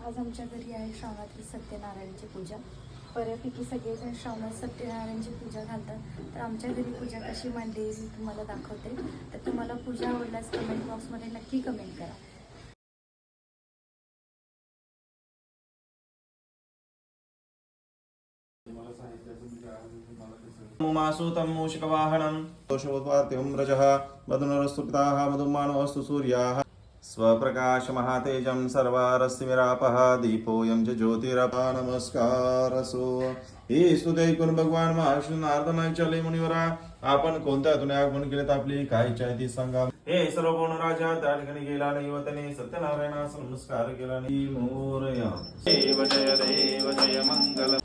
आज आमच्या घरी आहे श्रावणातील सत्यनारायणची पूजा. बऱ्यापैकी सगळेजण श्रावणात सत्यनारायणची पूजा घालतात. तर आमच्या घरी पूजा कशी मांडली मी तुम्हाला दाखवते. तर तुम्हाला पूजा आवडल्यास कमेंट बॉक्समध्ये नक्की कमेंट करा. मासूतं मूषिकवाहनं दोषोत्पात्यं रजः मधुनरस्तु पिताः मधुमानोऽस्तु सूर्याः स्वप्रकाशमहातेजं सर्वारस्तिमिरापः दीपोऽयं च ज्योतिरपा नमस्कार असो. हे स्तुते कुण भगवान महाविष्णुनार्दन चले मुनिवरा. आपण कोणत्या तुने आगमन केलेत आपली काय इच्छा आहे ती सांगा. हे सर्व पूर्ण राजा त्या ठिकाणी गेला नाही व त्याने सत्यनारायणास नमस्कार केला नाही. मोरया देव जय मंगल